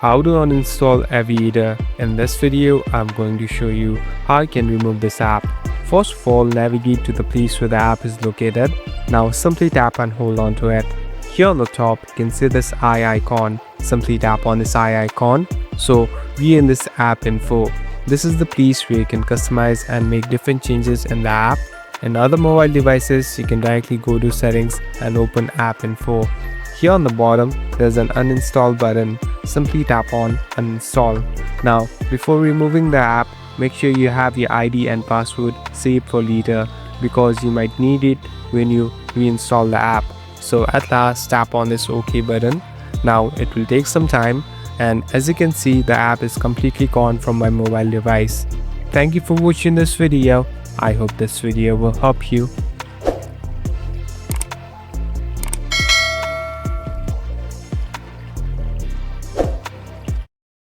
how to uninstall Aviator. In this video, I'm going to show you how you can remove this app. First of all, navigate to the place where the app is located. Now simply tap and hold on to it. Here on the top, you can see this eye icon. Simply tap on this eye icon. So we in this app info. This is the place where you can customize and make different changes in the app. In other mobile devices, you can directly go to settings and open app info. Here on the bottom, there's an uninstall button. Simply tap on uninstall. Now, before removing the app, make sure you have your ID and password saved for later because you might need it when you reinstall the app. So at last, tap on this OK button. Now, it will take some time, and as you can see, the app is completely gone from my mobile device. Thank you for watching this video. I hope this video will help you.